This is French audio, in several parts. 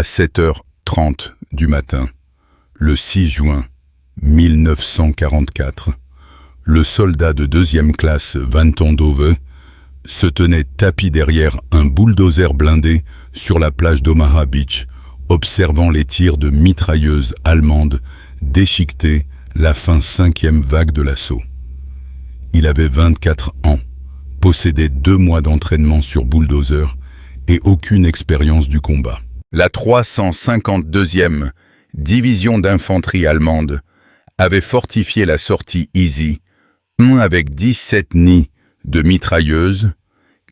À 7h30 du matin, le 6 juin 1944, le soldat de deuxième classe Vanton Dove se tenait tapi derrière un bulldozer blindé sur la plage d'Omaha Beach, observant les tirs de mitrailleuses allemandes déchiqueter la fin 5e vague de l'assaut. Il avait 24 ans, possédait 2 mois d'entraînement sur bulldozer et aucune expérience du combat. La 352e division d'infanterie allemande avait fortifié la sortie Easy avec 17 nids de mitrailleuses,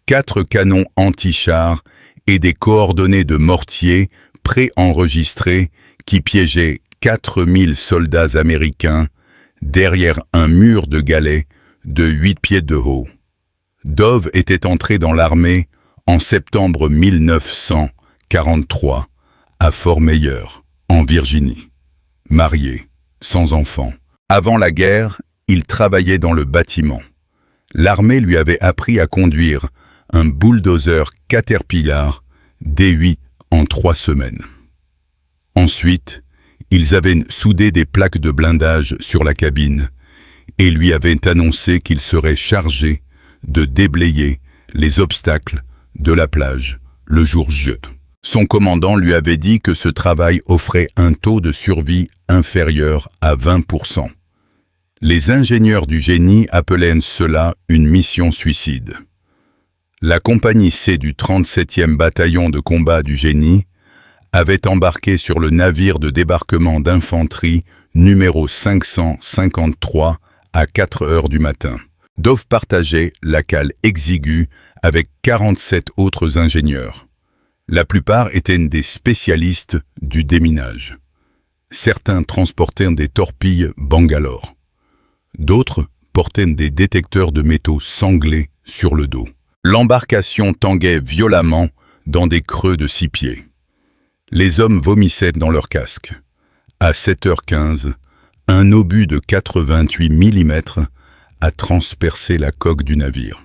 4 canons anti-chars et des coordonnées de mortiers préenregistrés qui piégeaient 4000 soldats américains derrière un mur de galets de 8 pieds de haut. Dove était entré dans l'armée en septembre 1943 à Fort Meyer, en Virginie. Marié, sans enfant. Avant la guerre, il travaillait dans le bâtiment. L'armée lui avait appris à conduire un bulldozer Caterpillar D8 en 3 semaines. Ensuite, ils avaient soudé des plaques de blindage sur la cabine et lui avaient annoncé qu'il serait chargé de déblayer les obstacles de la plage le jour J. Son commandant lui avait dit que ce travail offrait un taux de survie inférieur à 20%. Les ingénieurs du génie appelaient cela une mission suicide. La compagnie C du 37e bataillon de combat du génie avait embarqué sur le navire de débarquement d'infanterie numéro 553 à 4 heures du matin. Dove partageait la cale exiguë avec 47 autres ingénieurs. La plupart étaient des spécialistes du déminage. Certains transportaient des torpilles Bangalore. D'autres portaient des détecteurs de métaux sanglés sur le dos. L'embarcation tanguait violemment dans des creux de 6 pieds. Les hommes vomissaient dans leurs casques. À 7h15, un obus de 88 mm a transpercé la coque du navire.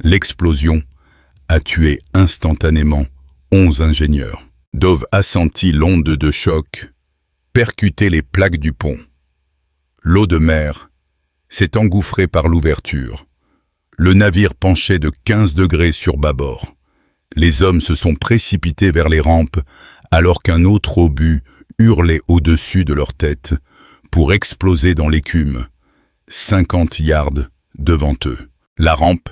L'explosion a tué instantanément 11 ingénieurs. Dove a senti l'onde de choc percuter les plaques du pont. L'eau de mer s'est engouffrée par l'ouverture. Le navire penchait de 15 degrés sur bâbord. Les hommes se sont précipités vers les rampes alors qu'un autre obus hurlait au-dessus de leur tête pour exploser dans l'écume, 50 yards devant eux. La rampe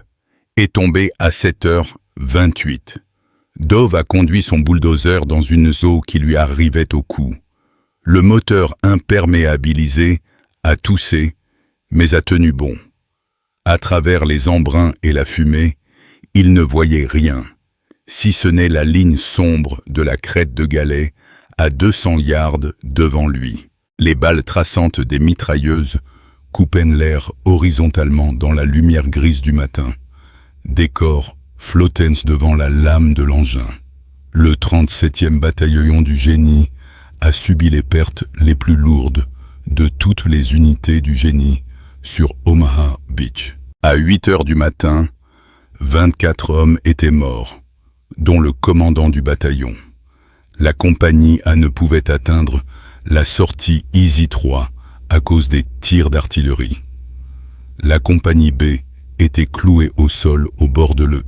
est tombée à 7h28. Dove a conduit son bulldozer dans une eau qui lui arrivait au cou. Le moteur imperméabilisé a toussé, mais a tenu bon. À travers les embruns et la fumée, il ne voyait rien, si ce n'est la ligne sombre de la crête de galets à 200 yards devant lui. Les balles traçantes des mitrailleuses coupaient l'air horizontalement dans la lumière grise du matin. Des corps flottaient devant la lame de l'engin. Le 37e bataillon du génie a subi les pertes les plus lourdes de toutes les unités du génie sur Omaha Beach. À 8 heures du matin, 24 hommes étaient morts, dont le commandant du bataillon. La compagnie A ne pouvait atteindre la sortie Easy 3 à cause des tirs d'artillerie. La compagnie B était clouée au sol au bord de l'eau.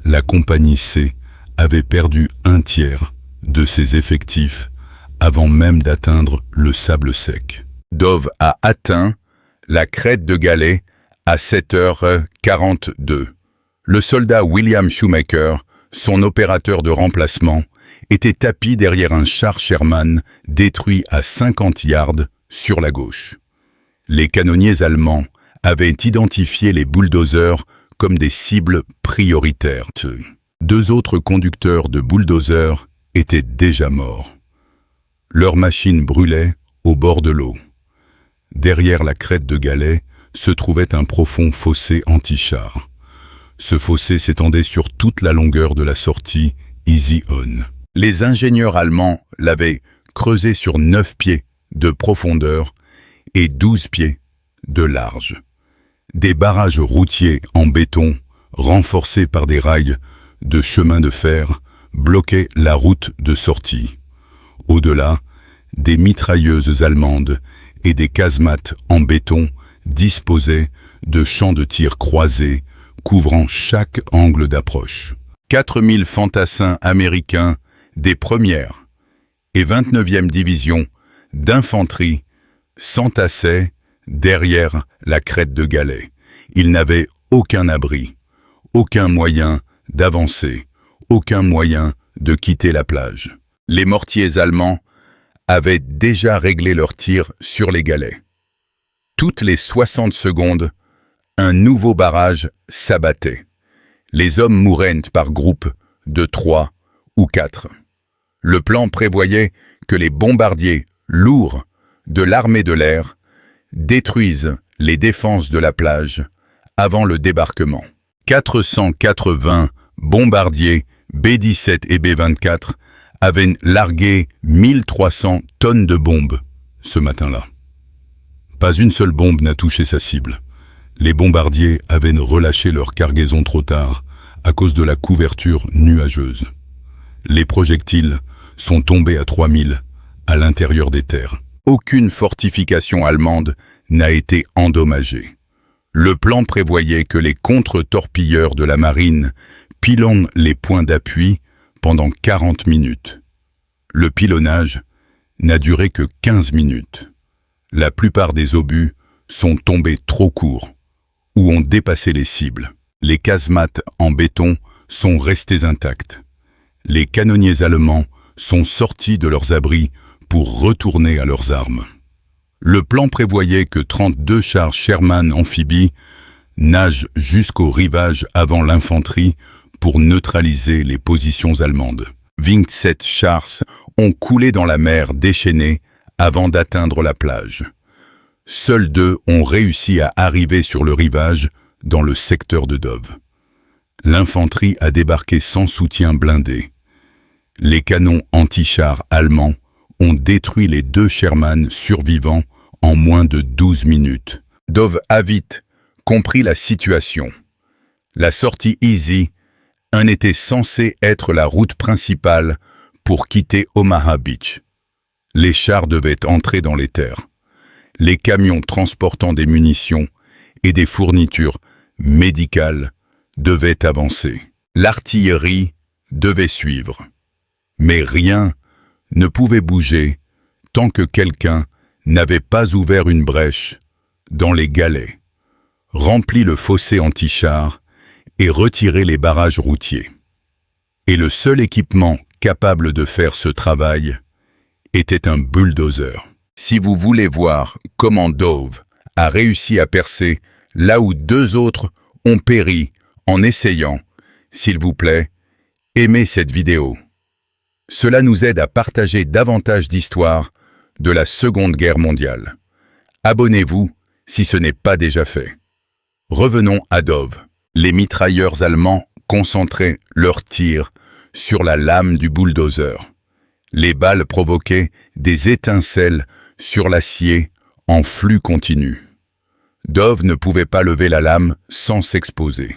La compagnie C avait perdu un tiers de ses effectifs avant même d'atteindre le sable sec. Dove a atteint la crête de galets à 7h42. Le soldat William Shoemaker, son opérateur de remplacement, était tapi derrière un char Sherman détruit à 50 yards sur la gauche. Les canonniers allemands avaient identifié les bulldozers comme des cibles prioritaires. 2 autres conducteurs de bulldozers étaient déjà morts. Leur machine brûlait au bord de l'eau. Derrière la crête de galets se trouvait un profond fossé anti-char. Ce fossé s'étendait sur toute la longueur de la sortie Easy On. Les ingénieurs allemands l'avaient creusé sur 9 pieds de profondeur et 12 pieds de large. Des barrages routiers en béton, renforcés par des rails de chemin de fer, bloquaient la route de sortie. Au-delà, des mitrailleuses allemandes et des casemates en béton disposaient de champs de tir croisés couvrant chaque angle d'approche. 4000 fantassins américains des 1ère et 29e divisions d'infanterie s'entassaient derrière la crête de Galets. Ils n'avaient aucun abri, aucun moyen d'avancer, aucun moyen de quitter la plage. Les mortiers allemands avaient déjà réglé leur tir sur les galets. Toutes les 60 secondes, un nouveau barrage s'abattait. Les hommes mouraient par groupes de 3 ou 4. Le plan prévoyait que les bombardiers lourds de l'armée de l'air détruisent les défenses de la plage avant le débarquement. 480 bombardiers B-17 et B-24 avaient largué 1300 tonnes de bombes ce matin-là. Pas une seule bombe n'a touché sa cible. Les bombardiers avaient relâché leur cargaison trop tard à cause de la couverture nuageuse. Les projectiles sont tombés à 3000 à l'intérieur des terres. Aucune fortification allemande n'a été endommagée. Le plan prévoyait que les contre-torpilleurs de la marine pilonnent les points d'appui pendant 40 minutes. Le pilonnage n'a duré que 15 minutes. La plupart des obus sont tombés trop courts ou ont dépassé les cibles. Les casemates en béton sont restés intacts. Les canonniers allemands sont sortis de leurs abris pour retourner à leurs armes. Le plan prévoyait que 32 chars Sherman amphibies nagent jusqu'au rivage avant l'infanterie pour neutraliser les positions allemandes. 27 chars ont coulé dans la mer déchaînée avant d'atteindre la plage. Seuls 2 ont réussi à arriver sur le rivage dans le secteur de Dove. L'infanterie a débarqué sans soutien blindé. Les canons anti-chars allemands ont détruit les 2 Sherman survivants en moins de 12 minutes. Dove a vite compris la situation. La sortie Easy en était censée être la route principale pour quitter Omaha Beach. Les chars devaient entrer dans les terres. Les camions transportant des munitions et des fournitures médicales devaient avancer. L'artillerie devait suivre. Mais rien ne pouvait bouger tant que quelqu'un n'avait pas ouvert une brèche dans les galets, rempli le fossé anti-char et retiré les barrages routiers. Et le seul équipement capable de faire ce travail était un bulldozer. Si vous voulez voir comment Dove a réussi à percer là où 2 autres ont péri en essayant, s'il vous plaît, aimez cette vidéo. Cela nous aide à partager davantage d'histoires de la Seconde Guerre mondiale. Abonnez-vous si ce n'est pas déjà fait. Revenons à Dove. Les mitrailleurs allemands concentraient leurs tirs sur la lame du bulldozer. Les balles provoquaient des étincelles sur l'acier en flux continu. Dove ne pouvait pas lever la lame sans s'exposer.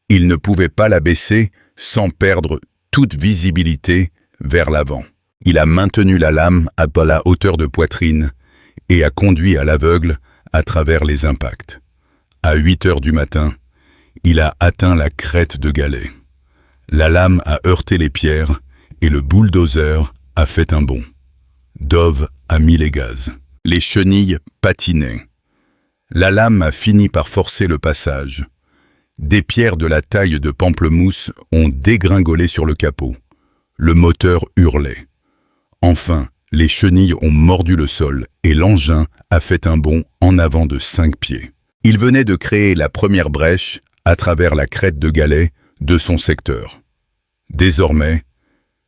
Il ne pouvait pas la baisser sans perdre toute visibilité vers l'avant. Il a maintenu la lame à la hauteur de poitrine et a conduit à l'aveugle à travers les impacts. À 8 heures du matin, il a atteint la crête de Galets. La lame a heurté les pierres et le bulldozer a fait un bond. Dove a mis les gaz. Les chenilles patinaient. La lame a fini par forcer le passage. Des pierres de la taille de pamplemousse ont dégringolé sur le capot. Le moteur hurlait. Enfin, les chenilles ont mordu le sol et l'engin a fait un bond en avant de 5 pieds. Il venait de créer la première brèche à travers la crête de Galets de son secteur. Désormais,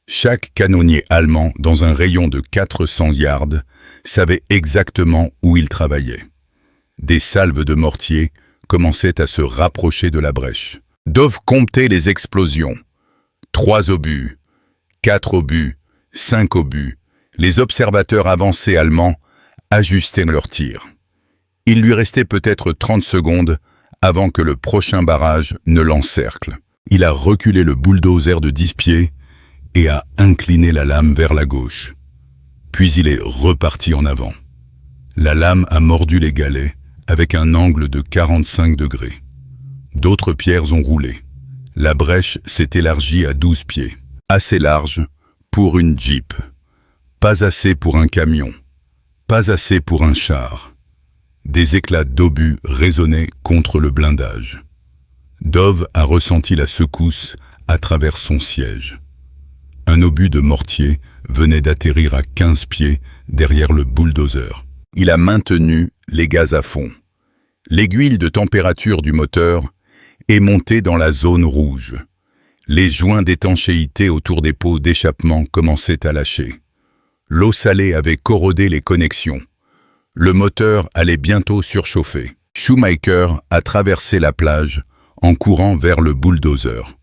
chaque canonnier allemand dans un rayon de 400 yards savait exactement où il travaillait. Des salves de mortier commençaient à se rapprocher de la brèche. Dove comptait les explosions. 3 obus, 4 obus, 5 obus. Les observateurs avancés allemands ajustaient leurs tirs. Il lui restait peut-être 30 secondes avant que le prochain barrage ne l'encercle. Il a reculé le bulldozer de 10 pieds et a incliné la lame vers la gauche. Puis il est reparti en avant. La lame a mordu les galets avec un angle de 45 degrés. D'autres pierres ont roulé. La brèche s'est élargie à 12 pieds. Assez large pour une Jeep. Pas assez pour un camion. Pas assez pour un char. Des éclats d'obus résonnaient contre le blindage. Dove a ressenti la secousse à travers son siège. Un obus de mortier venait d'atterrir à 15 pieds derrière le bulldozer. Il a maintenu les gaz à fond. L'aiguille de température du moteur est montée dans la zone rouge. Les joints d'étanchéité autour des pots d'échappement commençaient à lâcher. L'eau salée avait corrodé les connexions. Le moteur allait bientôt surchauffer. Shoemaker a traversé la plage en courant vers le bulldozer.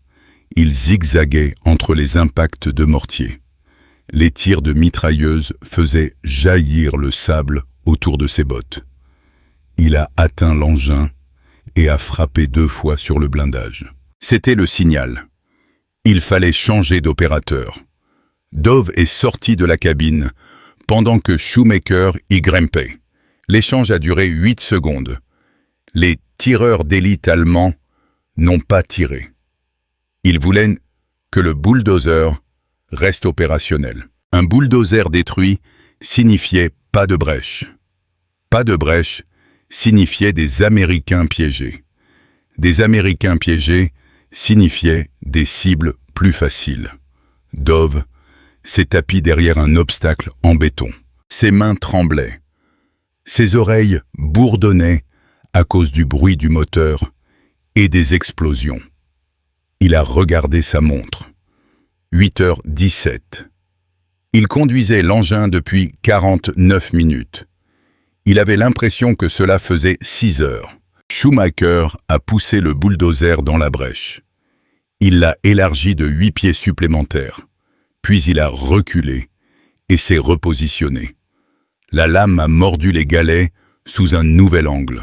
Il zigzaguait entre les impacts de mortier. Les tirs de mitrailleuse faisaient jaillir le sable autour de ses bottes. Il a atteint l'engin et a frappé 2 fois sur le blindage. C'était le signal. Il fallait changer d'opérateur. Dove est sorti de la cabine pendant que Shoemaker y grimpait. L'échange a duré 8 secondes. Les tireurs d'élite allemands n'ont pas tiré. Ils voulaient que le bulldozer reste opérationnel. Un bulldozer détruit signifiait pas de brèche. Pas de brèche signifiait des Américains piégés. Des Américains piégés signifiait des cibles plus faciles. Dove s'est tapi derrière un obstacle en béton. Ses mains tremblaient. Ses oreilles bourdonnaient à cause du bruit du moteur et des explosions. Il a regardé sa montre. 8h17. Il conduisait l'engin depuis 49 minutes. Il avait l'impression que cela faisait 6 heures. Shoemaker a poussé le bulldozer dans la brèche. Il l'a élargi de 8 pieds supplémentaires. Puis il a reculé et s'est repositionné. La lame a mordu les galets sous un nouvel angle.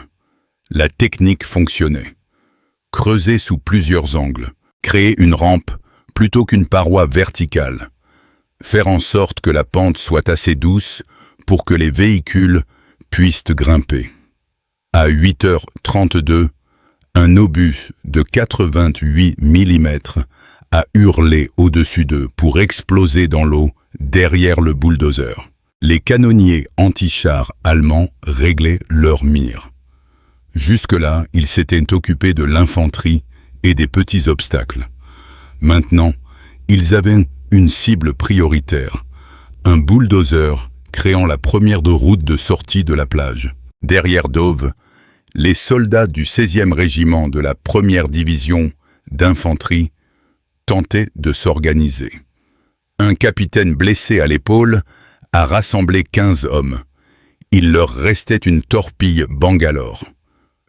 La technique fonctionnait. Creuser sous plusieurs angles. Créer une rampe plutôt qu'une paroi verticale. Faire en sorte que la pente soit assez douce pour que les véhicules puissent grimper. À 8h32, un obus de 88 mm a hurlé au-dessus d'eux pour exploser dans l'eau derrière le bulldozer. Les canonniers anti-chars allemands réglaient leur mire. Jusque-là, ils s'étaient occupés de l'infanterie et des petits obstacles. Maintenant, ils avaient une cible prioritaire, un bulldozer créant la première de route de sortie de la plage. Derrière Dove, les soldats du 16e régiment de la 1re division d'infanterie tentaient de s'organiser. Un capitaine blessé à l'épaule a rassemblé 15 hommes. Il leur restait une torpille Bangalore.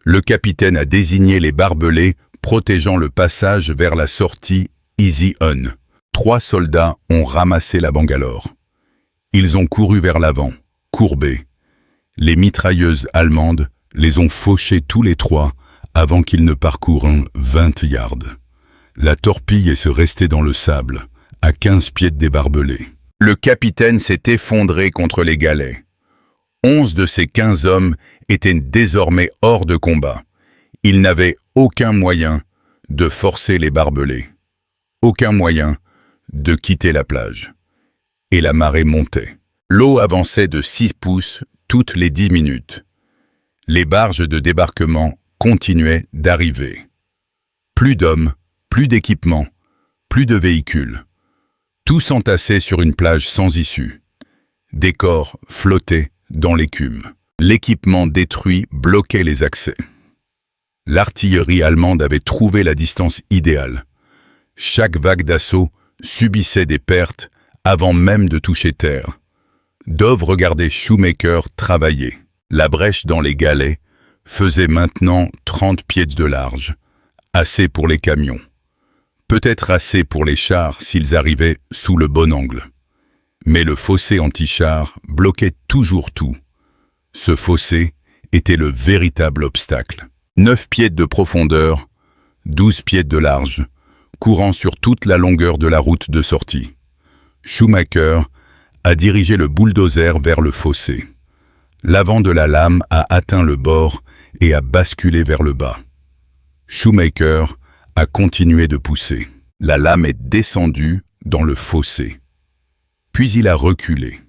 Le capitaine a désigné les barbelés protégeant le passage vers la sortie Easy On. 3 soldats ont ramassé la Bangalore. Ils ont couru vers l'avant, courbés. Les mitrailleuses allemandes les ont fauchés tous les 3 avant qu'ils ne parcourent 20 yards. La torpille est restée dans le sable, à 15 pieds des barbelés. Le capitaine s'est effondré contre les galets. 11 de ces 15 hommes étaient désormais hors de combat. Ils n'avaient aucun moyen de forcer les barbelés. Aucun moyen de quitter la plage. Et la marée montait. L'eau avançait de 6 pouces toutes les 10 minutes. Les barges de débarquement continuaient d'arriver. Plus d'hommes, plus d'équipements, plus de véhicules. Tout s'entassait sur une plage sans issue. Des corps flottaient dans l'écume. L'équipement détruit bloquait les accès. L'artillerie allemande avait trouvé la distance idéale. Chaque vague d'assaut subissait des pertes avant même de toucher terre. Dove regardait Shoemaker travailler. La brèche dans les galets faisait maintenant 30 pieds de large, assez pour les camions. Peut-être assez pour les chars s'ils arrivaient sous le bon angle. Mais le fossé anti-char bloquait toujours tout. Ce fossé était le véritable obstacle. 9 pieds de profondeur, 12 pieds de large, courant sur toute la longueur de la route de sortie. Schumacher a dirigé le bulldozer vers le fossé. L'avant de la lame a atteint le bord et a basculé vers le bas. Schumacher a continué de pousser. La lame est descendue dans le fossé. Puis il a reculé.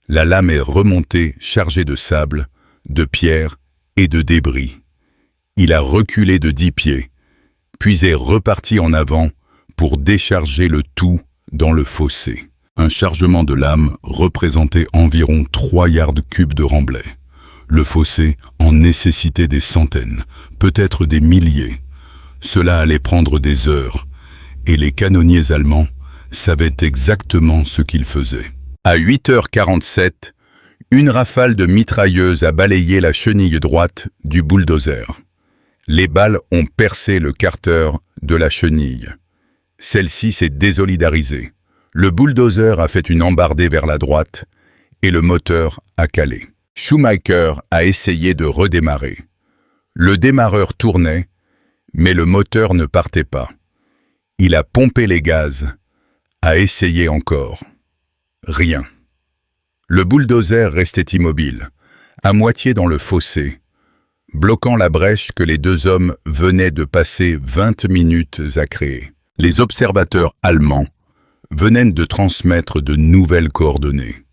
La lame est remontée chargée de sable, de pierres et de débris. Il a reculé de 10 pieds, puis est reparti en avant pour décharger le tout dans le fossé. Un chargement de lame représentait environ 3 yards cubes de remblai. Le fossé en nécessitait des centaines, peut-être des milliers. Cela allait prendre des heures, et les canonniers allemands savaient exactement ce qu'ils faisaient. À 8h47, une rafale de mitrailleuses a balayé la chenille droite du bulldozer. Les balles ont percé le carter de la chenille. Celle-ci s'est désolidarisée. Le bulldozer a fait une embardée vers la droite et le moteur a calé. Schumacher a essayé de redémarrer. Le démarreur tournait, mais le moteur ne partait pas. Il a pompé les gaz, a essayé encore. Rien. Le bulldozer restait immobile, à moitié dans le fossé, bloquant la brèche que les 2 hommes venaient de passer 20 minutes à créer. Les observateurs allemands venaient de transmettre de nouvelles coordonnées.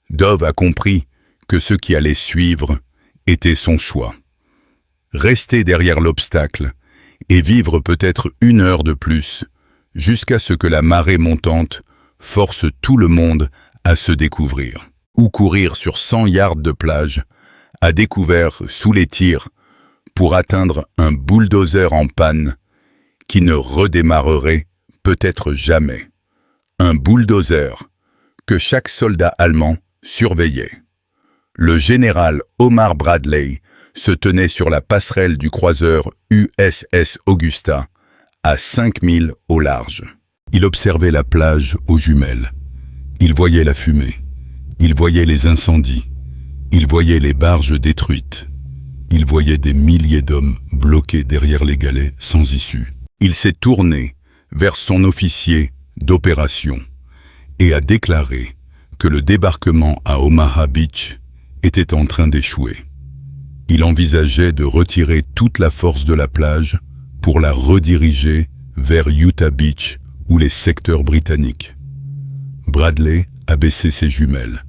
Dov a compris que ce qui allait suivre était son choix. Rester derrière l'obstacle et vivre peut-être 1 heure de plus, jusqu'à ce que la marée montante force tout le monde à se découvrir. Ou courir sur 100 yards de plage, à découvert sous les tirs, pour atteindre un bulldozer en panne qui ne redémarrerait peut-être jamais. Un bulldozer que chaque soldat allemand surveillait. Le général Omar Bradley se tenait sur la passerelle du croiseur USS Augusta, à 5000 au large. Il observait la plage aux jumelles. Il voyait la fumée. Il voyait les incendies. Il voyait les barges détruites. Il voyait des milliers d'hommes bloqués derrière les galets sans issue. Il s'est tourné vers son officier d'opération et a déclaré que le débarquement à Omaha Beach était en train d'échouer. Il envisageait de retirer toute la force de la plage pour la rediriger vers Utah Beach ou les secteurs britanniques. Bradley a baissé ses jumelles.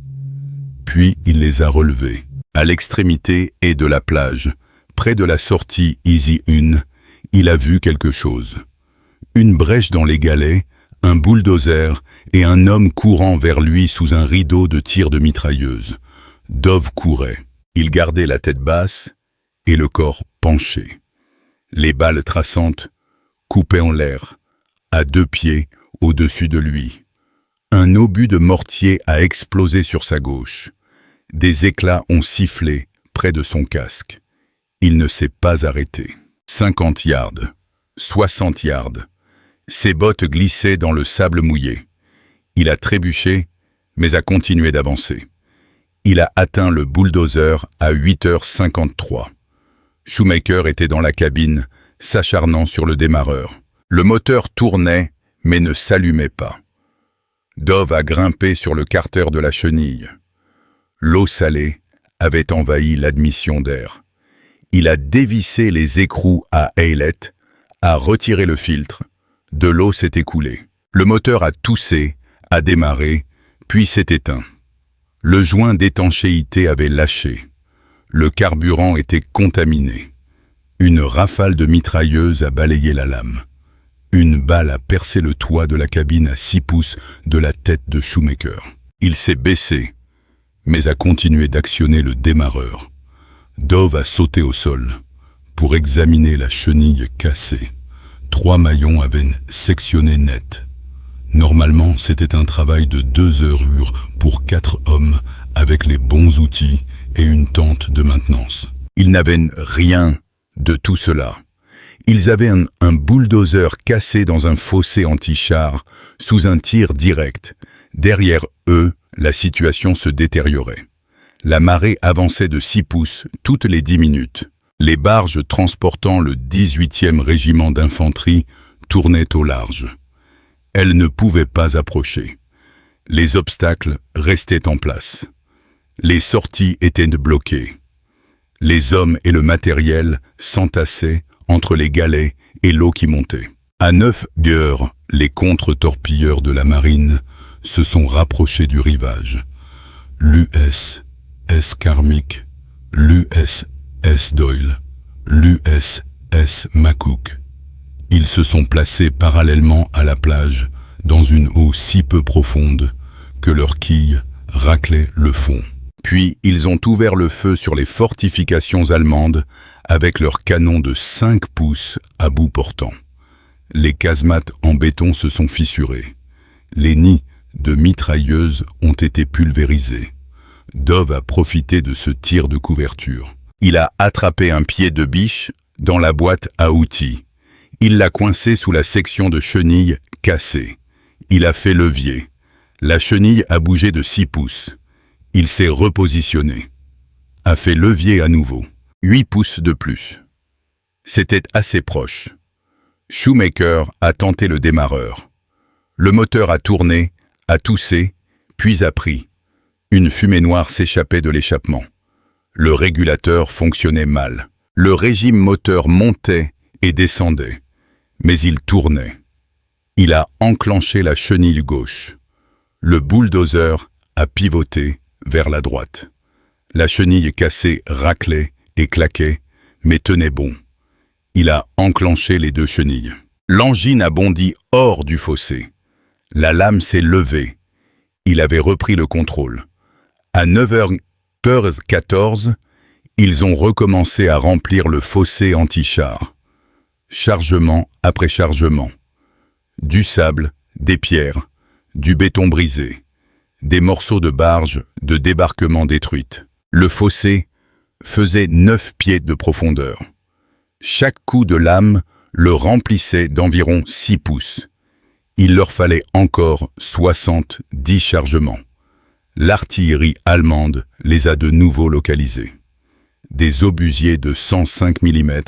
Puis il les a relevées. À l'extrémité et de la plage, près de la sortie Easy 1, il a vu quelque chose. Une brèche dans les galets, un bulldozer et un homme courant vers lui sous un rideau de tirs de mitrailleuse. Dov courait. Il gardait la tête basse et le corps penché. Les balles traçantes coupaient en l'air, à 2 pieds au-dessus de lui. Un obus de mortier a explosé sur sa gauche. Des éclats ont sifflé près de son casque. Il ne s'est pas arrêté. 50 yards, 60 yards. Ses bottes glissaient dans le sable mouillé. Il a trébuché, mais a continué d'avancer. Il a atteint le bulldozer à 8h53. Schumacher était dans la cabine, s'acharnant sur le démarreur. Le moteur tournait, mais ne s'allumait pas. Dov a grimpé sur le carter de la chenille. L'eau salée avait envahi l'admission d'air. Il a dévissé les écrous à Eyelet, a retiré le filtre. De l'eau s'est écoulée. Le moteur a toussé, a démarré, puis s'est éteint. Le joint d'étanchéité avait lâché. Le carburant était contaminé. Une rafale de mitrailleuse a balayé la lame. Une balle a percé le toit de la cabine à 6 pouces de la tête de Schumacher. Il s'est baissé, mais a continué d'actionner le démarreur. Dov a sauté au sol pour examiner la chenille cassée. 3 maillons avaient sectionné net. Normalement, c'était un travail de 2 heures pour 4 hommes avec les bons outils et une tente de maintenance. Ils n'avaient rien de tout cela. Ils avaient un bulldozer cassé dans un fossé anti-char sous un tir direct. Derrière eux, la situation se détériorait. La marée avançait de 6 pouces toutes les 10 minutes. Les barges transportant le 18e régiment d'infanterie tournaient au large. Elles ne pouvaient pas approcher. Les obstacles restaient en place. Les sorties étaient bloquées. Les hommes et le matériel s'entassaient entre les galets et l'eau qui montait. À 9 heures, les contre-torpilleurs de la marine se sont rapprochés du rivage. L'USS Carmick, l'USS Doyle, l'USS McCook. Ils se sont placés parallèlement à la plage, dans une eau si peu profonde que leurs quilles raclaient le fond. Puis ils ont ouvert le feu sur les fortifications allemandes avec leurs canons de 5 pouces à bout portant. Les casemates en béton se sont fissurés. Les nids de mitrailleuses ont été pulvérisés. Dove a profité de ce tir de couverture. Il a attrapé un pied de biche dans la boîte à outils. Il l'a coincé sous la section de chenille cassée. Il a fait levier. La chenille a bougé de 6 pouces. Il s'est repositionné. A fait levier à nouveau. 8 pouces de plus. C'était assez proche. Shoemaker a tenté le démarreur. Le moteur a tourné, a toussé, puis a pris. Une fumée noire s'échappait de l'échappement. Le régulateur fonctionnait mal. Le régime moteur montait et descendait, mais il tournait. Il a enclenché la chenille gauche. Le bulldozer a pivoté vers la droite. La chenille cassée raclait et claquait, mais tenait bon. Il a enclenché les 2 chenilles. L'engine a bondi hors du fossé. La lame s'est levée. Il avait repris le contrôle. À 9h14, ils ont recommencé à remplir le fossé anti-char. Chargement après chargement. Du sable, des pierres, du béton brisé, des morceaux de barge de débarquement détruites. Le fossé faisait 9 pieds de profondeur. Chaque coup de lame le remplissait d'environ 6 pouces. Il leur fallait encore 70 chargements. L'artillerie allemande les a de nouveau localisés. Des obusiers de 105 mm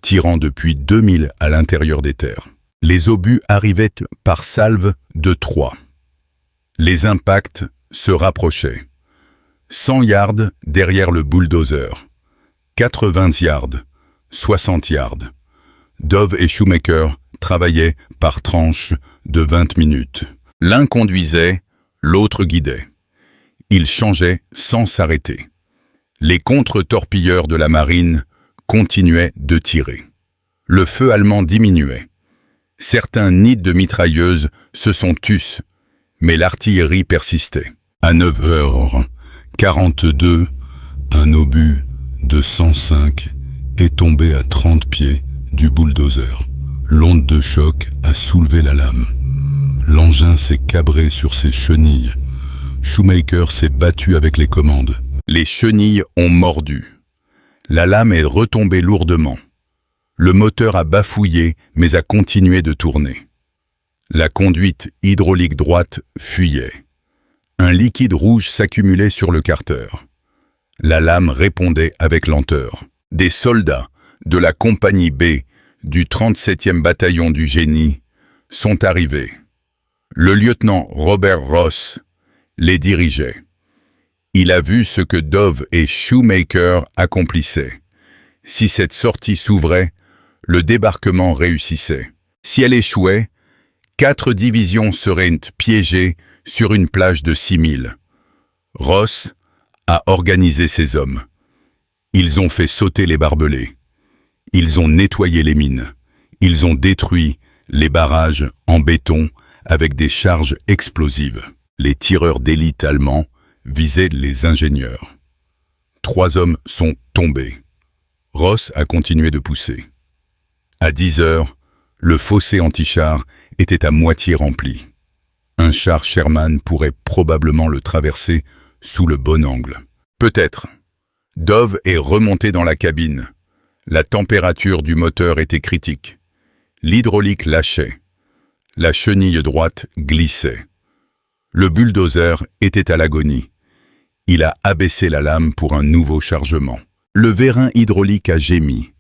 tirant depuis 2000 à l'intérieur des terres. Les obus arrivaient par salve de 3. Les impacts se rapprochaient. 100 yards derrière le bulldozer. 80 yards. 60 yards. Dove et Shoemaker travaillaient par tranches de 20 minutes. L'un conduisait, l'autre guidait. Ils changeaient sans s'arrêter. Les contre-torpilleurs de la marine continuaient de tirer. Le feu allemand diminuait. Certains nids de mitrailleuses se sont tus, mais l'artillerie persistait. À 9h42, un obus de 105 est tombé à 30 pieds du bulldozer. L'onde de choc a soulevé la lame. L'engin s'est cabré sur ses chenilles. Shoemaker s'est battu avec les commandes. Les chenilles ont mordu. La lame est retombée lourdement. Le moteur a bafouillé, mais a continué de tourner. La conduite hydraulique droite fuyait. Un liquide rouge s'accumulait sur le carter. La lame répondait avec lenteur. Des soldats de la compagnie B du 37e bataillon du génie sont arrivés. Le lieutenant Robert Ross les dirigeait. Il a vu ce que Dove et Shoemaker accomplissaient. Si cette sortie s'ouvrait, le débarquement réussissait. Si elle échouait, 4 divisions seraient piégées sur une plage de 6000. Ross a organisé ses hommes. Ils ont fait sauter les barbelés. Ils ont nettoyé les mines. Ils ont détruit les barrages en béton avec des charges explosives. Les tireurs d'élite allemands visaient les ingénieurs. 3 hommes sont tombés. Ross a continué de pousser. À 10 heures, le fossé anti-char était à moitié rempli. Un char Sherman pourrait probablement le traverser sous le bon angle. Peut-être. Dove est remonté dans la cabine. La température du moteur était critique. L'hydraulique lâchait. La chenille droite glissait. Le bulldozer était à l'agonie. Il a abaissé la lame pour un nouveau chargement. Le vérin hydraulique a gémi.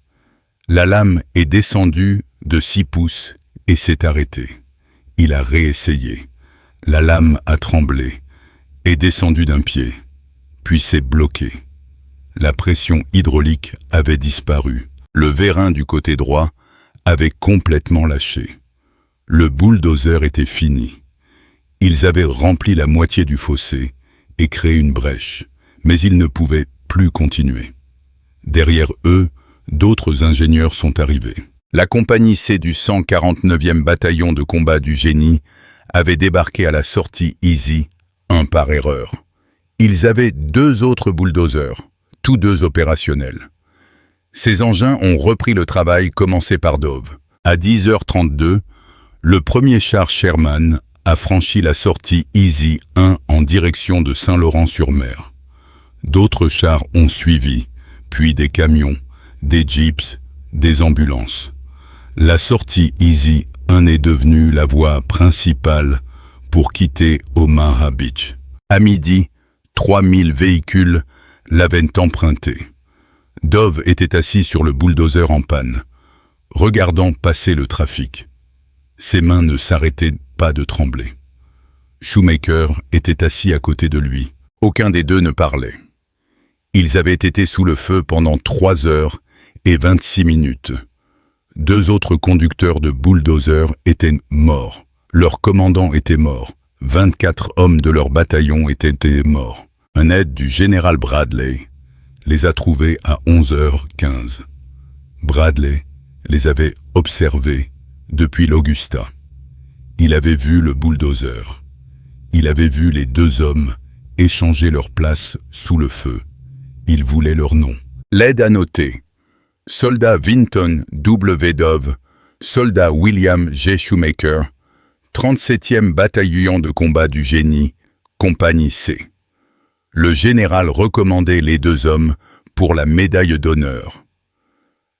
La lame est descendue de 6 pouces et s'est arrêtée. Il a réessayé. La lame a tremblé, est descendue d'un pied, puis s'est bloquée. La pression hydraulique avait disparu. Le vérin du côté droit avait complètement lâché. Le bulldozer était fini. Ils avaient rempli la moitié du fossé et créé une brèche, mais ils ne pouvaient plus continuer. Derrière eux, d'autres ingénieurs sont arrivés. La compagnie C du 149e bataillon de combat du génie avait débarqué à la sortie Easy, un par erreur. Ils avaient 2 autres bulldozers, tous 2 opérationnels. Ces engins ont repris le travail commencé par Dove. À 10h32, le premier char Sherman a franchi la sortie Easy 1 en direction de Saint-Laurent-sur-Mer. D'autres chars ont suivi, puis des camions, des jeeps, des ambulances. La sortie Easy 1 est devenue la voie principale pour quitter Omaha Beach. À midi, 3000 véhicules l'avaient emprunté. Dove était assis sur le bulldozer en panne, regardant passer le trafic. Ses mains ne s'arrêtaient pas de trembler. Shoemaker était assis à côté de lui. Aucun des deux ne parlait. Ils avaient été sous le feu pendant 3 heures et 26 minutes. 2 autres conducteurs de bulldozer étaient morts. Leur commandant était mort. 24 hommes de leur bataillon étaient morts. Un aide du général Bradley les a trouvés à 11h15. Bradley les avait observés depuis l'Augusta. Il avait vu le bulldozer. Il avait vu les 2 hommes échanger leur place sous le feu. Il voulait leur nom. L'aide a noté: soldat Vinton W. Dove, soldat William G. Shoemaker, 37e bataillon de combat du génie, compagnie C. Le général recommandait les 2 hommes pour la médaille d'honneur.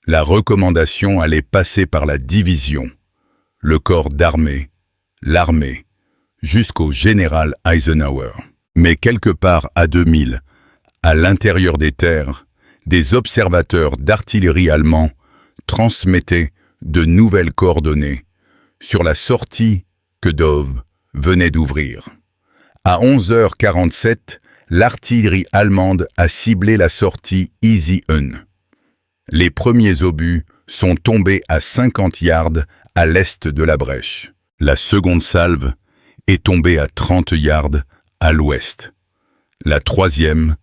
La recommandation allait passer par la division, le corps d'armée, l'armée, jusqu'au général Eisenhower. Mais quelque part à 2000, à l'intérieur des terres, des observateurs d'artillerie allemands transmettaient de nouvelles coordonnées sur la sortie que Dove venait d'ouvrir. À 11h47, l'artillerie allemande a ciblé la sortie Easy 1. Les premiers obus sont tombés à 50 yards à l'est de la brèche. La seconde salve est tombée à 30 yards à l'ouest. La troisième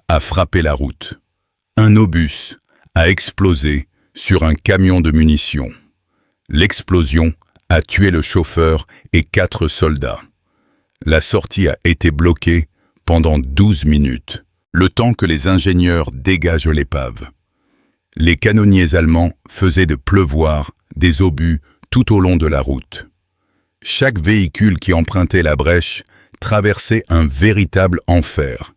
a frappé la route. Un obus a explosé sur un camion de munitions. L'explosion a tué le chauffeur et 4 soldats. La sortie a été bloquée pendant 12 minutes, le temps que les ingénieurs dégagent l'épave. Les canonniers allemands faisaient de pleuvoir des obus tout au long de la route. Chaque véhicule qui empruntait la brèche traversait un véritable enfer.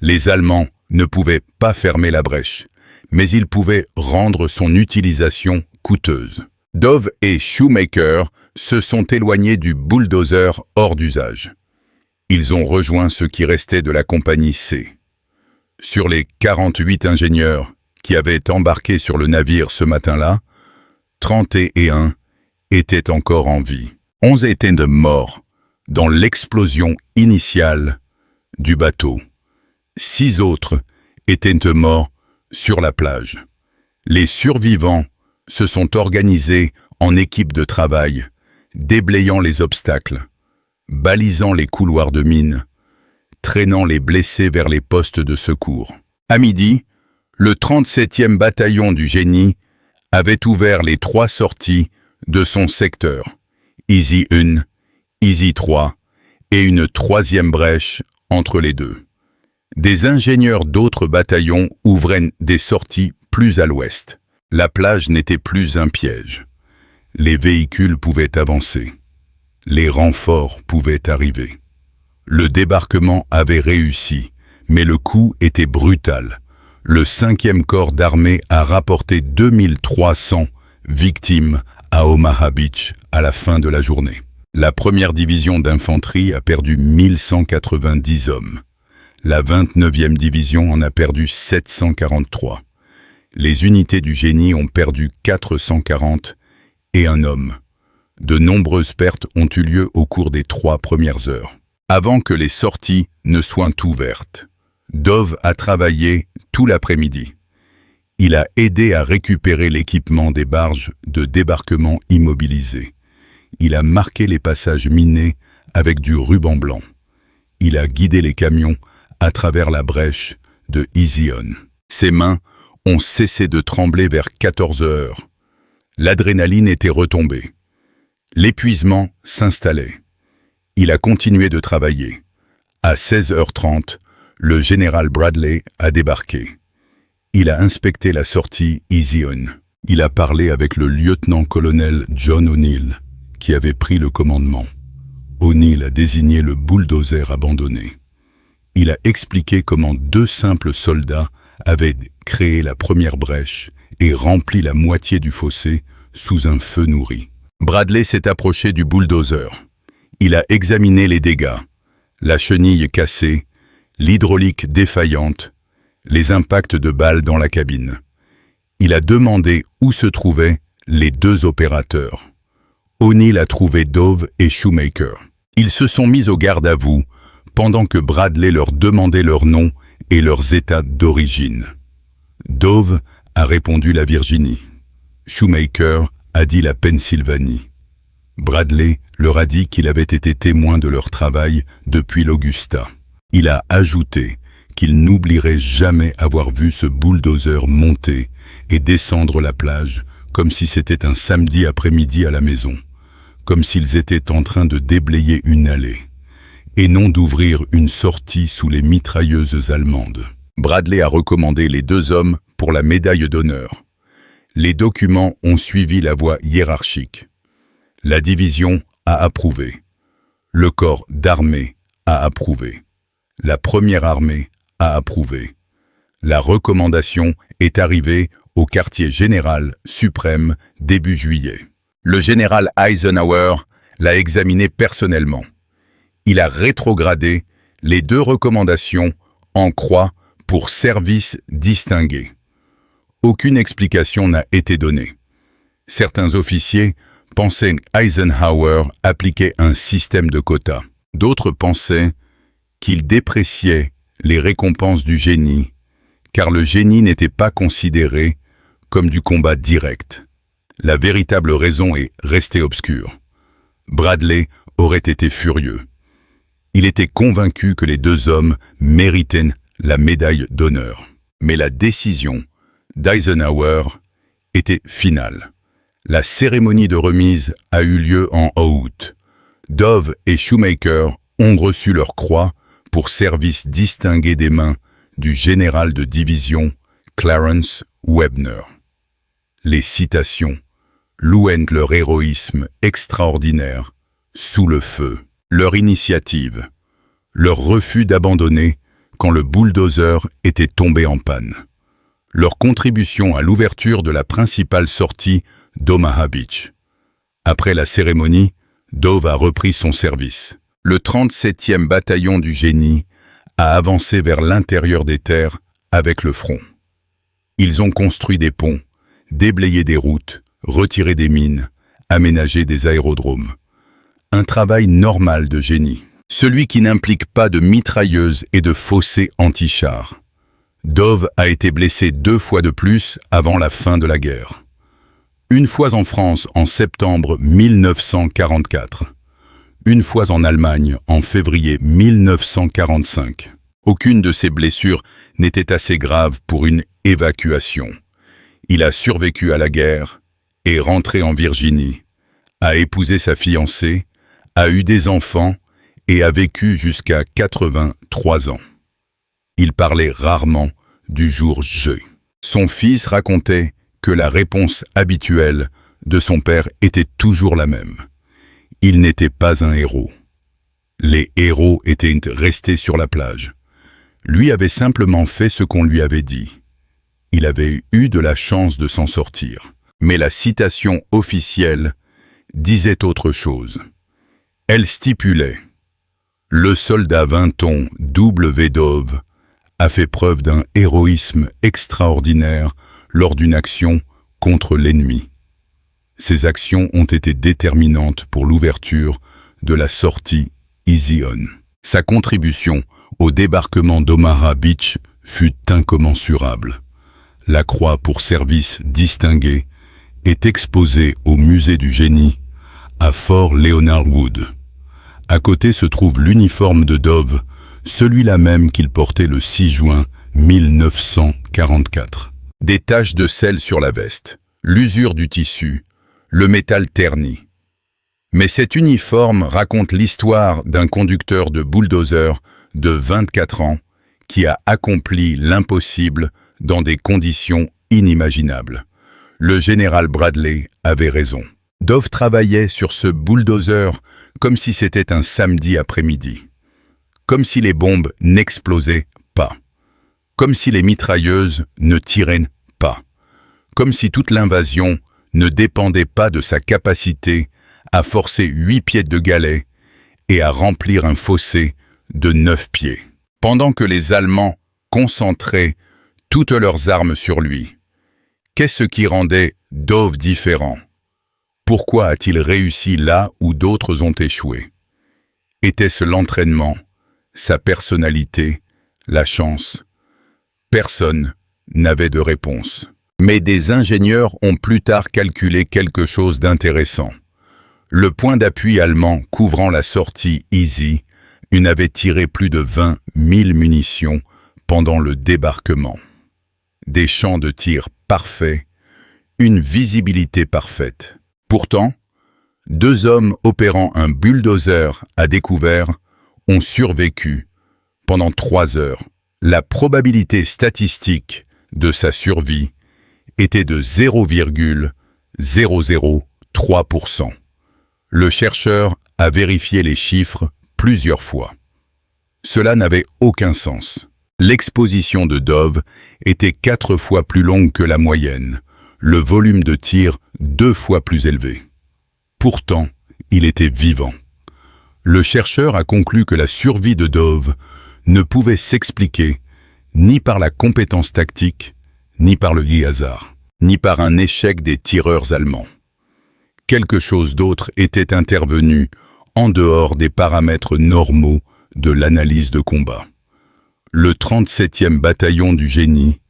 Les Allemands ne pouvaient pas fermer la brèche, mais ils pouvaient rendre son utilisation coûteuse. Dove et Shoemaker se sont éloignés du bulldozer hors d'usage. Ils ont rejoint ce qui restait de la compagnie C. Sur les 48 ingénieurs qui avaient embarqué sur le navire ce matin-là, 31 étaient encore en vie. 11 étaient de morts dans l'explosion initiale du bateau. 6 autres étaient morts sur la plage. Les survivants se sont organisés en équipe de travail, déblayant les obstacles, balisant les couloirs de mine, traînant les blessés vers les postes de secours. À midi, le 37e bataillon du génie avait ouvert les 3 sorties de son secteur, Easy 1, Easy 3 et une 3e brèche entre les deux. Des ingénieurs d'autres bataillons ouvraient des sorties plus à l'ouest. La plage n'était plus un piège. Les véhicules pouvaient avancer. Les renforts pouvaient arriver. Le débarquement avait réussi, mais le coup était brutal. Le 5e corps d'armée a rapporté 2300 victimes à Omaha Beach à la fin de la journée. La première division d'infanterie a perdu 1190 hommes. La 29e division en a perdu 743. Les unités du génie ont perdu 440 et un homme. De nombreuses pertes ont eu lieu au cours des 3 premières heures. Avant que les sorties ne soient ouvertes, Dove a travaillé tout l'après-midi. Il a aidé à récupérer l'équipement des barges de débarquement immobilisées. Il a marqué les passages minés avec du ruban blanc. Il a guidé les camions à travers la brèche de Izion. Ses mains ont cessé de trembler vers 14 heures. L'adrénaline était retombée. L'épuisement s'installait. Il a continué de travailler. À 16h30, le général Bradley a débarqué. Il a inspecté la sortie Izion. Il a parlé avec le lieutenant-colonel John O'Neill, qui avait pris le commandement. O'Neill a désigné le bulldozer abandonné. Il a expliqué comment 2 simples soldats avaient créé la première brèche et rempli la moitié du fossé sous un feu nourri. Bradley s'est approché du bulldozer. Il a examiné les dégâts, la chenille cassée, l'hydraulique défaillante, les impacts de balles dans la cabine. Il a demandé où se trouvaient les 2 opérateurs. O'Neill a trouvé Dove et Shoemaker. Ils se sont mis au garde à vous pendant que Bradley leur demandait leur nom et leurs états d'origine. Dove a répondu la Virginie. Shoemaker a dit la Pennsylvanie. Bradley leur a dit qu'il avait été témoin de leur travail depuis l'Augusta. Il a ajouté qu'il n'oublierait jamais avoir vu ce bulldozer monter et descendre la plage comme si c'était un samedi après-midi à la maison, comme s'ils étaient en train de déblayer une allée, et non d'ouvrir une sortie sous les mitrailleuses allemandes. Bradley a recommandé les 2 hommes pour la médaille d'honneur. Les documents ont suivi la voie hiérarchique. La division a approuvé. Le corps d'armée a approuvé. La première armée a approuvé. La recommandation est arrivée au quartier général suprême début juillet. Le général Eisenhower l'a examiné personnellement. Il a rétrogradé les 2 recommandations en croix pour service distingué. Aucune explication n'a été donnée. Certains officiers pensaient qu'Eisenhower appliquait un système de quotas. D'autres pensaient qu'il dépréciait les récompenses du génie, car le génie n'était pas considéré comme du combat direct. La véritable raison est restée obscure. Bradley aurait été furieux. Il était convaincu que les 2 hommes méritaient la médaille d'honneur. Mais la décision d'Eisenhower était finale. La cérémonie de remise a eu lieu en août. Dove et Shoemaker ont reçu leur croix pour service distingué des mains du général de division Clarence Webner. Les citations louent leur héroïsme extraordinaire sous le feu, leur initiative, leur refus d'abandonner quand le bulldozer était tombé en panne, leur contribution à l'ouverture de la principale sortie d'Omaha Beach. Après la cérémonie, Dove a repris son service. Le 37e bataillon du génie a avancé vers l'intérieur des terres avec le front. Ils ont construit des ponts, déblayé des routes, retiré des mines, aménagé des aérodromes. Un travail normal de génie, celui qui n'implique pas de mitrailleuses et de fossés anti-chars. Dove a été blessé 2 fois de plus avant la fin de la guerre. Une fois en France en septembre 1944. Une fois en Allemagne en février 1945. Aucune de ces blessures n'était assez grave pour une évacuation. Il a survécu à la guerre, est rentré en Virginie, a épousé sa fiancée, a eu des enfants et a vécu jusqu'à 83 ans. Il parlait rarement du jour J. Son fils racontait que la réponse habituelle de son père était toujours la même. Il n'était pas un héros. Les héros étaient restés sur la plage. Lui avait simplement fait ce qu'on lui avait dit. Il avait eu de la chance de s'en sortir. Mais la citation officielle disait autre chose. Elle stipulait « Le soldat Vinton W. Dove a fait preuve d'un héroïsme extraordinaire lors d'une action contre l'ennemi. » Ses actions ont été déterminantes pour l'ouverture de la sortie Easy On. Sa contribution au débarquement d'Omaha Beach fut incommensurable. La croix pour service distingué est exposée au musée du génie à Fort Leonard Wood. À côté se trouve l'uniforme de Dove, celui-là même qu'il portait le 6 juin 1944. Des taches de sel sur la veste, l'usure du tissu, le métal terni. Mais cet uniforme raconte l'histoire d'un conducteur de bulldozer de 24 ans qui a accompli l'impossible dans des conditions inimaginables. Le général Bradley avait raison. Dove travaillait sur ce bulldozer comme si c'était un samedi après-midi. Comme si les bombes n'explosaient pas. Comme si les mitrailleuses ne tiraient pas. Comme si toute l'invasion ne dépendait pas de sa capacité à forcer 8 pieds de galets et à remplir un fossé de 9 pieds. Pendant que les Allemands concentraient toutes leurs armes sur lui, qu'est-ce qui rendait Dove différent? Pourquoi a-t-il réussi là où d'autres ont échoué? Était-ce l'entraînement, sa personnalité, la chance? Personne n'avait de réponse. Mais des ingénieurs ont plus tard calculé quelque chose d'intéressant. Le point d'appui allemand couvrant la sortie Easy avait tiré plus de 20 000 munitions pendant le débarquement. Des champs de tir parfaits, une visibilité parfaite. Pourtant, 2 hommes opérant un bulldozer à découvert ont survécu pendant 3 heures. La probabilité statistique de sa survie était de 0,003%. Le chercheur a vérifié les chiffres plusieurs fois. Cela n'avait aucun sens. L'exposition de Dove était 4 fois plus longue que la moyenne, le volume de tir 2 fois plus élevé. Pourtant, il était vivant. Le chercheur a conclu que la survie de Dove ne pouvait s'expliquer ni par la compétence tactique, ni par le hasard, ni par un échec des tireurs allemands. Quelque chose d'autre était intervenu en dehors des paramètres normaux de l'analyse de combat. Le 37e bataillon du génie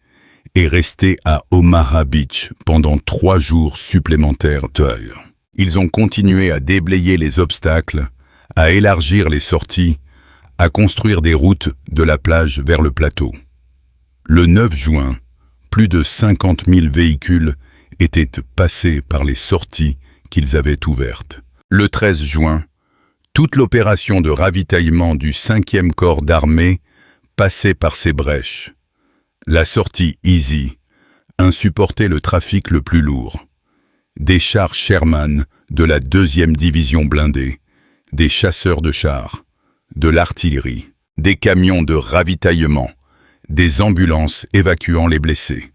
est resté à Omaha Beach pendant 3 jours supplémentaires. Ils ont continué à déblayer les obstacles, à élargir les sorties, à construire des routes de la plage vers le plateau. Le 9 juin, plus de 50 000 véhicules étaient passés par les sorties qu'ils avaient ouvertes. Le 13 juin, toute l'opération de ravitaillement du 5e corps d'armée passait par ces brèches. La sortie Easy insupportait le trafic le plus lourd. Des chars Sherman de la 2e division blindée, des chasseurs de chars, de l'artillerie, des camions de ravitaillement, des ambulances évacuant les blessés.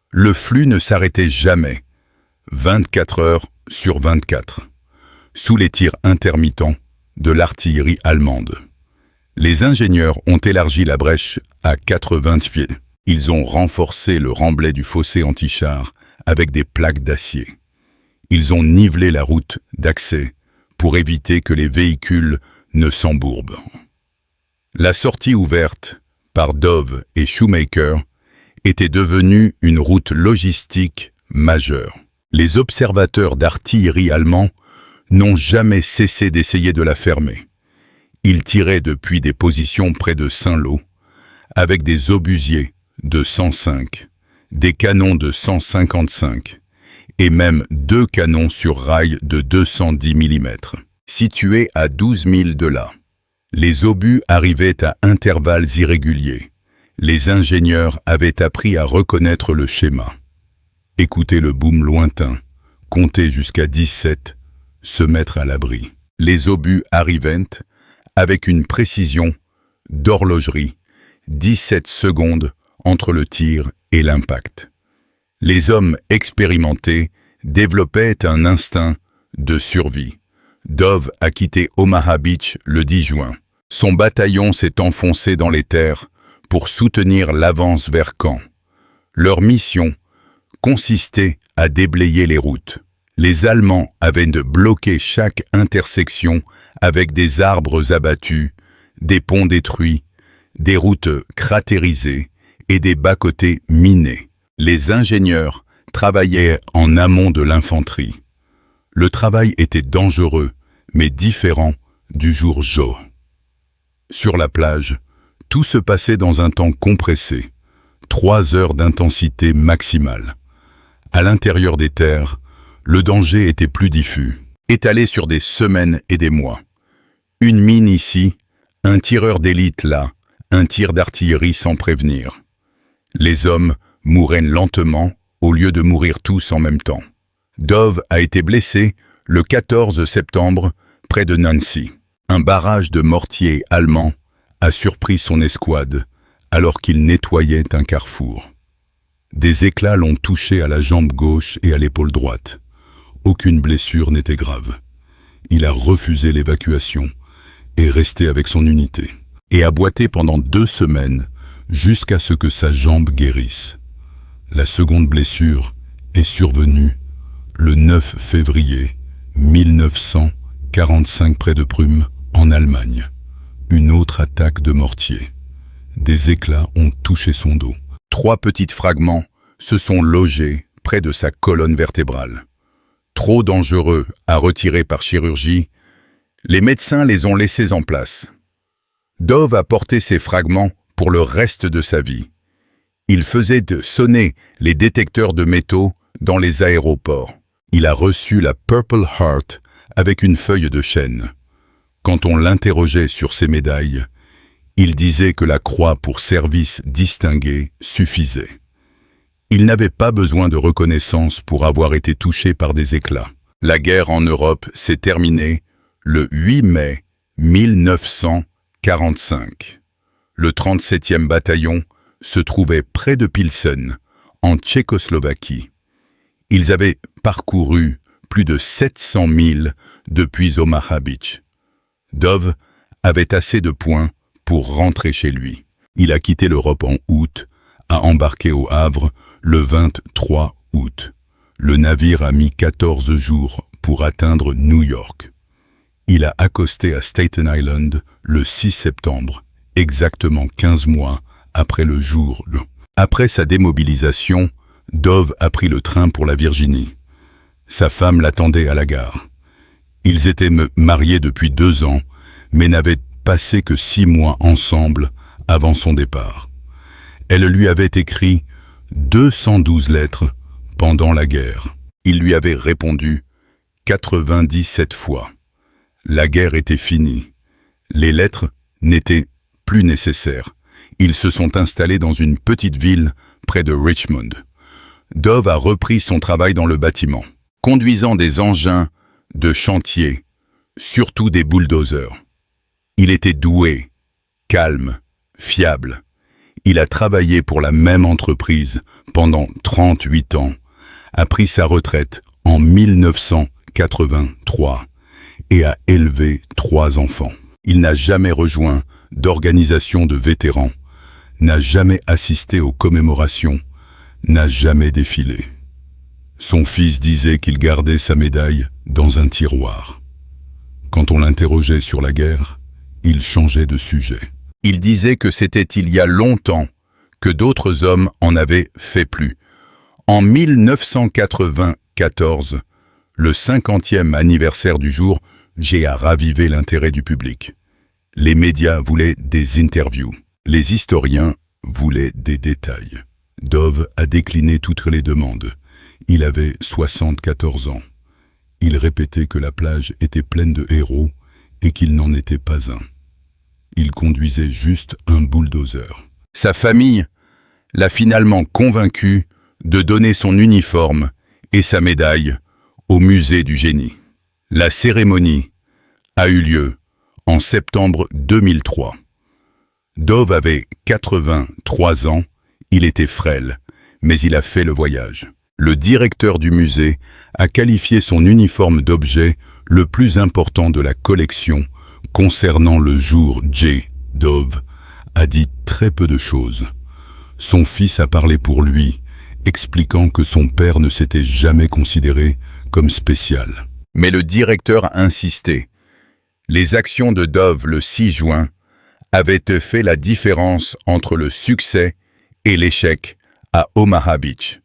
Le flux ne s'arrêtait jamais, 24 heures sur 24, sous les tirs intermittents de l'artillerie allemande. Les ingénieurs ont élargi la brèche à 80 pieds. Ils ont renforcé le remblai du fossé anti-char avec des plaques d'acier. Ils ont nivelé la route d'accès pour éviter que les véhicules ne s'embourbent. La sortie ouverte par Dove et Shoemaker était devenue une route logistique majeure. Les observateurs d'artillerie allemands n'ont jamais cessé d'essayer de la fermer. Ils tiraient depuis des positions près de Saint-Lô, avec des obusiers de 105, des canons de 155 et même 2 canons sur rail de 210 mm, situés à 12 000 de là. Les obus arrivaient à intervalles irréguliers. Les ingénieurs avaient appris à reconnaître le schéma. Écouter le boom lointain, compter jusqu'à 17, se mettre à l'abri. Les obus arrivaient avec une précision d'horlogerie, 17 secondes entre le tir et l'impact. Les hommes expérimentés développaient un instinct de survie. Dove a quitté Omaha Beach le 10 juin. Son bataillon s'est enfoncé dans les terres pour soutenir l'avance vers Caen. Leur mission consistait à déblayer les routes, Les Allemands avaient de bloquer chaque intersection avec des arbres abattus, des ponts détruits, des routes cratérisées et des bas-côtés minés. Les ingénieurs travaillaient en amont de l'infanterie. Le travail était dangereux, mais différent du jour J. Sur la plage, tout se passait dans un temps compressé, 3 heures d'intensité maximale. À l'intérieur des terres, le danger était plus diffus, étalé sur des semaines et des mois. Une mine ici, un tireur d'élite là, un tir d'artillerie sans prévenir. Les hommes mouraient lentement au lieu de mourir tous en même temps. Dove a été blessé le 14 septembre près de Nancy. Un barrage de mortiers allemands a surpris son escouade alors qu'il nettoyait un carrefour. Des éclats l'ont touché à la jambe gauche et à l'épaule droite. Aucune blessure n'était grave. Il a refusé l'évacuation et resté avec son unité. Et a boité pendant 2 semaines jusqu'à ce que sa jambe guérisse. La seconde blessure est survenue le 9 février 1945 près de Prüm, en Allemagne. Une autre attaque de mortier. Des éclats ont touché son dos. 3 petits fragments se sont logés près de sa colonne vertébrale. Trop dangereux à retirer par chirurgie, les médecins les ont laissés en place. Dove a porté ces fragments pour le reste de sa vie. Il faisait sonner les détecteurs de métaux dans les aéroports. Il a reçu la Purple Heart avec une feuille de chêne. Quand on l'interrogeait sur ses médailles, il disait que la croix pour service distingué suffisait. Il n'avait pas besoin de reconnaissance pour avoir été touché par des éclats. La guerre en Europe s'est terminée le 8 mai 1945. Le 37e bataillon se trouvait près de Pilsen, en Tchécoslovaquie. Ils avaient parcouru plus de 700 milles depuis Omaha Beach. Dove avait assez de points pour rentrer chez lui. Il a quitté l'Europe en août, a embarqué au Havre le 23 août. Le navire a mis 14 jours pour atteindre New York. Il a accosté à Staten Island le 6 septembre, exactement 15 mois après le jour. Après sa démobilisation, Dove a pris le train pour la Virginie. Sa femme l'attendait à la gare. Ils étaient mariés depuis 2 ans, mais n'avaient passé que 6 mois ensemble avant son départ. Elle lui avait écrit 212 lettres pendant la guerre. Il lui avait répondu 97 fois. La guerre était finie. Les lettres n'étaient plus nécessaires. Ils se sont installés dans une petite ville près de Richmond. Dove a repris son travail dans le bâtiment, conduisant des engins de chantier, surtout des bulldozers. Il était doué, calme, fiable. Il a travaillé pour la même entreprise pendant 38 ans, a pris sa retraite en 1983 et a élevé 3 enfants. Il n'a jamais rejoint d'organisation de vétérans, n'a jamais assisté aux commémorations, n'a jamais défilé. Son fils disait qu'il gardait sa médaille dans un tiroir. Quand on l'interrogeait sur la guerre, il changeait de sujet. Il disait que c'était il y a longtemps que d'autres hommes en avaient fait plus. En 1994, le 50e anniversaire du jour, j'ai ravivé l'intérêt du public. Les médias voulaient des interviews. Les historiens voulaient des détails. Dove a décliné toutes les demandes. Il avait 74 ans. Il répétait que la plage était pleine de héros et qu'il n'en était pas un. Il conduisait juste un bulldozer. Sa famille l'a finalement convaincu de donner son uniforme et sa médaille au musée du génie. La cérémonie a eu lieu en septembre 2003. Dove avait 83 ans, il était frêle, mais il a fait le voyage. Le directeur du musée a qualifié son uniforme d'objet le plus important de la collection concernant le jour J. Dove a dit très peu de choses. Son fils a parlé pour lui, expliquant que son père ne s'était jamais considéré comme spécial. Mais le directeur insistait. Les actions de Dove le 6 juin avaient fait la différence entre le succès et l'échec à Omaha Beach.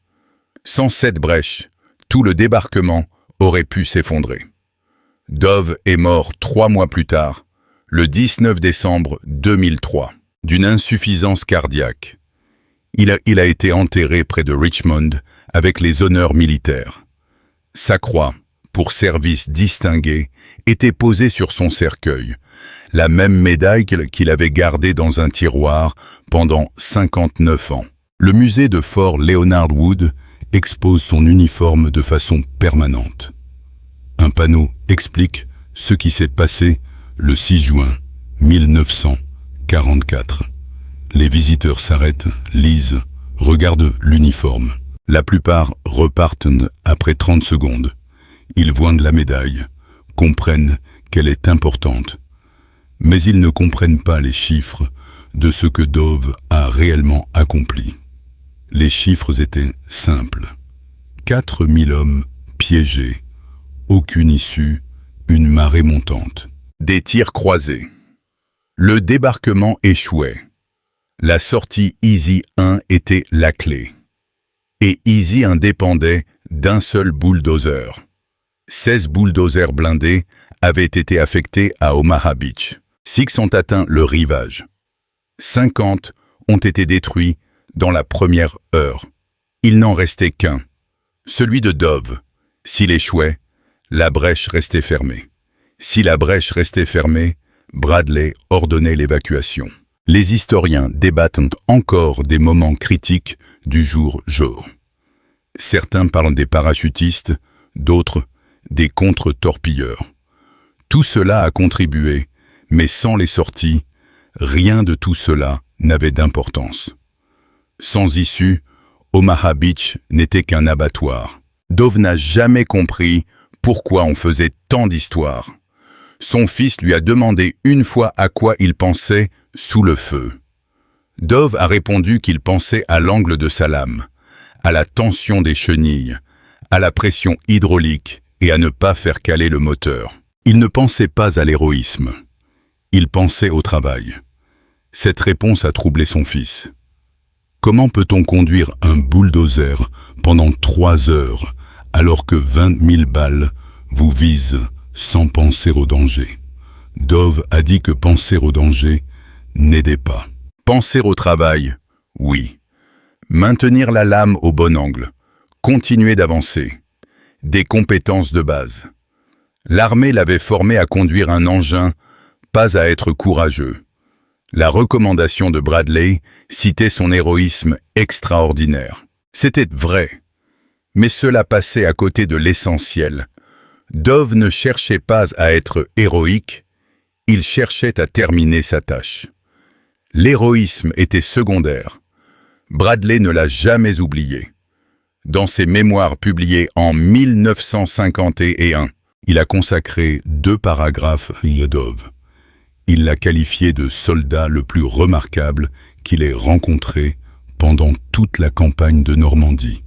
Sans cette brèche, tout le débarquement aurait pu s'effondrer. Dove est mort 3 mois plus tard, le 19 décembre 2003, d'une insuffisance cardiaque. Il a été enterré près de Richmond avec les honneurs militaires. Sa croix, pour service distingué, était posée sur son cercueil, la même médaille qu'il avait gardée dans un tiroir pendant 59 ans. Le musée de Fort Leonard Wood expose son uniforme de façon permanente. Un panneau explique ce qui s'est passé le 6 juin 1944. Les visiteurs s'arrêtent, lisent, regardent l'uniforme. La plupart repartent après 30 secondes. Ils voient la médaille, comprennent qu'elle est importante. Mais ils ne comprennent pas les chiffres de ce que Dove a réellement accompli. Les chiffres étaient simples. 4000 hommes piégés, aucune issue, une marée montante. Des tirs croisés. Le débarquement échouait. La sortie Easy 1 était la clé. Et Easy 1 dépendait d'un seul bulldozer. 16 bulldozers blindés avaient été affectés à Omaha Beach. 6 ont atteint le rivage. 50 ont été détruits dans la première heure. Il n'en restait qu'un, celui de Dove. S'il échouait, la brèche restait fermée. Si la brèche restait fermée, Bradley ordonnait l'évacuation. Les historiens débattent encore des moments critiques du jour J. Certains parlent des parachutistes, d'autres des contre-torpilleurs. Tout cela a contribué, mais sans les sorties, rien de tout cela n'avait d'importance. Sans issue, Omaha Beach n'était qu'un abattoir. Dove n'a jamais compris pourquoi on faisait tant d'histoires. Son fils lui a demandé une fois à quoi il pensait sous le feu. Dove a répondu qu'il pensait à l'angle de sa lame, à la tension des chenilles, à la pression hydraulique et à ne pas faire caler le moteur. Il ne pensait pas à l'héroïsme. Il pensait au travail. Cette réponse a troublé son fils. Comment peut-on conduire un bulldozer pendant 3 heures alors que 20 000 balles vous visent sans penser au danger? Dove a dit que penser au danger n'aidait pas. Penser au travail, oui. Maintenir la lame au bon angle. Continuer d'avancer. Des compétences de base. L'armée l'avait formé à conduire un engin, pas à être courageux. La recommandation de Bradley citait son héroïsme extraordinaire. C'était vrai. Mais cela passait à côté de l'essentiel. Dove ne cherchait pas à être héroïque, il cherchait à terminer sa tâche. L'héroïsme était secondaire. Bradley ne l'a jamais oublié. Dans ses mémoires publiées en 1951, il a consacré 2 paragraphes à Dove. Il l'a qualifié de soldat le plus remarquable qu'il ait rencontré pendant toute la campagne de Normandie.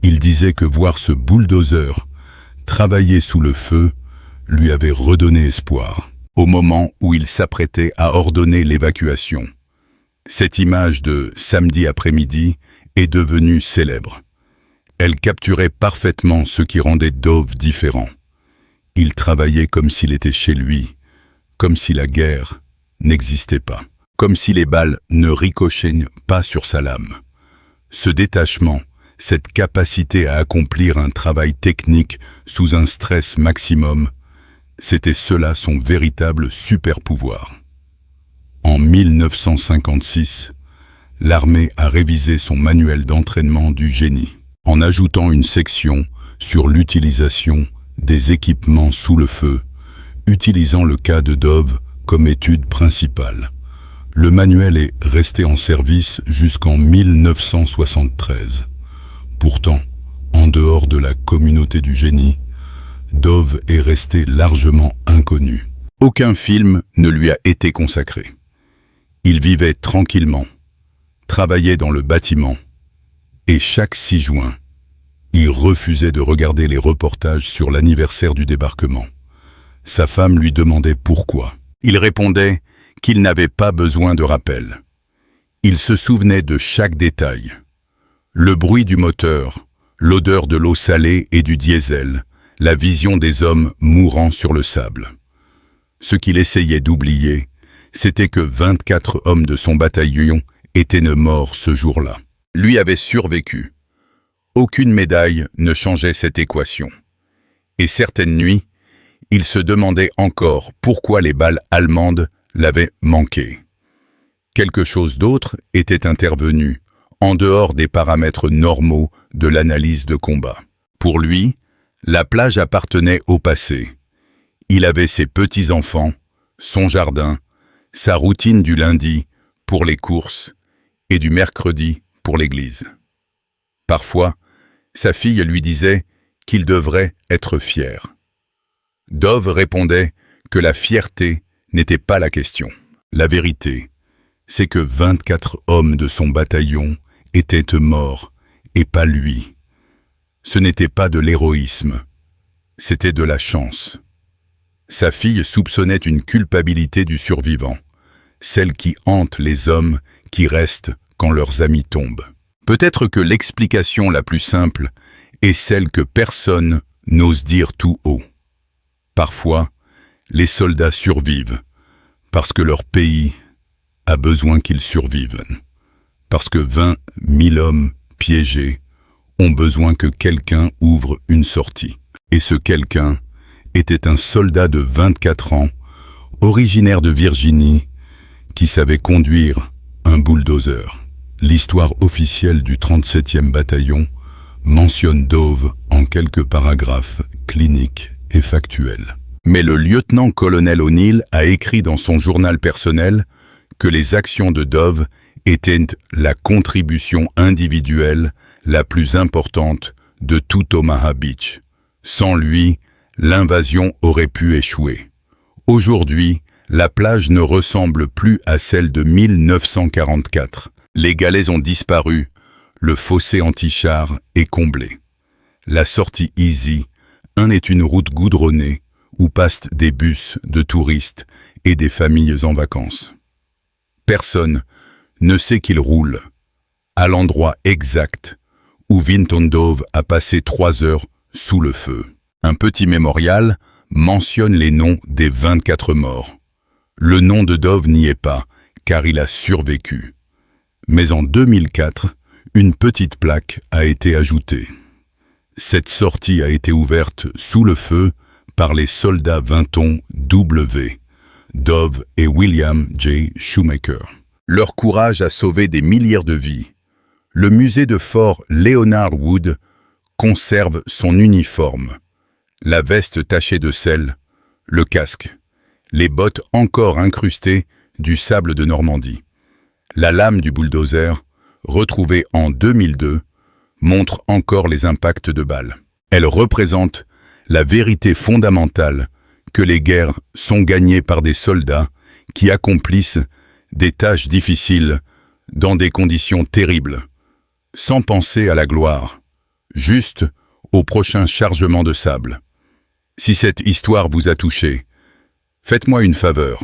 Il disait que voir ce bulldozer travailler sous le feu lui avait redonné espoir, au moment où il s'apprêtait à ordonner l'évacuation. Cette image de samedi après-midi est devenue célèbre. Elle capturait parfaitement ce qui rendait Dove différent. Il travaillait comme s'il était chez lui, comme si la guerre n'existait pas, comme si les balles ne ricochaient pas sur sa lame. Ce détachement, cette capacité à accomplir un travail technique sous un stress maximum, c'était cela son véritable super-pouvoir. En 1956, l'armée a révisé son manuel d'entraînement du génie, en ajoutant une section sur l'utilisation des équipements sous le feu, utilisant le cas de Dove comme étude principale. Le manuel est resté en service jusqu'en 1973. Pourtant, en dehors de la communauté du génie, Dove est resté largement inconnu. Aucun film ne lui a été consacré. Il vivait tranquillement, travaillait dans le bâtiment, et chaque 6 juin, Il refusait de regarder les reportages sur l'anniversaire du débarquement. Sa femme lui demandait pourquoi. Il répondait qu'il n'avait pas besoin de rappel. Il se souvenait de chaque détail. Le bruit du moteur, l'odeur de l'eau salée et du diesel, la vision des hommes mourant sur le sable. Ce qu'il essayait d'oublier, c'était que 24 hommes de son bataillon étaient morts ce jour-là. Lui avait survécu. Aucune médaille ne changeait cette équation. Et certaines nuits, il se demandait encore pourquoi les balles allemandes l'avaient manqué. Quelque chose d'autre était intervenu, en dehors des paramètres normaux de l'analyse de combat. Pour lui, la plage appartenait au passé. Il avait ses petits-enfants, son jardin, sa routine du lundi pour les courses et du mercredi pour l'église. Parfois, sa fille lui disait qu'il devrait être fier. Dove répondait que la fierté n'était pas la question. La vérité, c'est que 24 hommes de son bataillon étaient morts et pas lui. Ce n'était pas de l'héroïsme, c'était de la chance. Sa fille soupçonnait une culpabilité du survivant, celle qui hante les hommes qui restent quand leurs amis tombent. Peut-être que l'explication la plus simple est celle que personne n'ose dire tout haut. Parfois, les soldats survivent parce que leur pays a besoin qu'ils survivent. Parce que 20 000 hommes piégés ont besoin que quelqu'un ouvre une sortie. Et ce quelqu'un était un soldat de 24 ans, originaire de Virginie, qui savait conduire un bulldozer. L'histoire officielle du 37e bataillon mentionne Dove en quelques paragraphes cliniques et factuels. Mais le lieutenant-colonel O'Neill a écrit dans son journal personnel que les actions de Dove étaient la contribution individuelle la plus importante de tout Omaha Beach. Sans lui, l'invasion aurait pu échouer. Aujourd'hui, la plage ne ressemble plus à celle de 1944. Les galets ont disparu, le fossé anti-char est comblé. La sortie Easy est une route goudronnée où passent des bus de touristes et des familles en vacances. Personne ne sait qu'il roule à l'endroit exact où Vinton Dove a passé 3 heures sous le feu. Un petit mémorial mentionne les noms des 24 morts. Le nom de Dove n'y est pas, car il a survécu. Mais en 2004, une petite plaque a été ajoutée. Cette sortie a été ouverte sous le feu par les soldats Vinton W, Dove et William J. Shoemaker. Leur courage a sauvé des milliers de vies. Le musée de Fort Leonard Wood conserve son uniforme, la veste tachée de sel, le casque, les bottes encore incrustées du sable de Normandie. La lame du bulldozer, retrouvée en 2002, montre encore les impacts de balles. Elle représente la vérité fondamentale que les guerres sont gagnées par des soldats qui accomplissent des tâches difficiles dans des conditions terribles, sans penser à la gloire, juste au prochain chargement de sable. Si cette histoire vous a touché, faites-moi une faveur.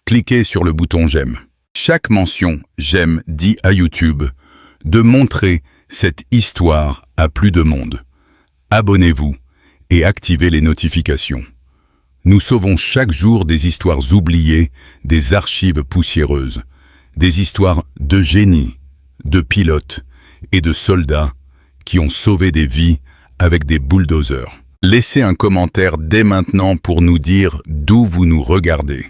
Cliquez sur le bouton j'aime. Chaque mention j'aime dit à YouTube de montrer cette histoire à plus de monde. Abonnez-vous et activez les notifications. Nous sauvons chaque jour des histoires oubliées, des archives poussiéreuses, des histoires de génies, de pilotes et de soldats qui ont sauvé des vies avec des bulldozers. Laissez un commentaire dès maintenant pour nous dire d'où vous nous regardez.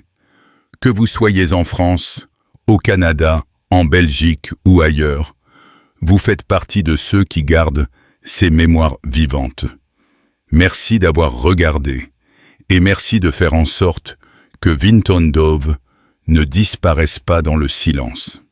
Que vous soyez en France, au Canada, en Belgique ou ailleurs, vous faites partie de ceux qui gardent ces mémoires vivantes. Merci d'avoir regardé et merci de faire en sorte que Vinton Dove ne disparaisse pas dans le silence.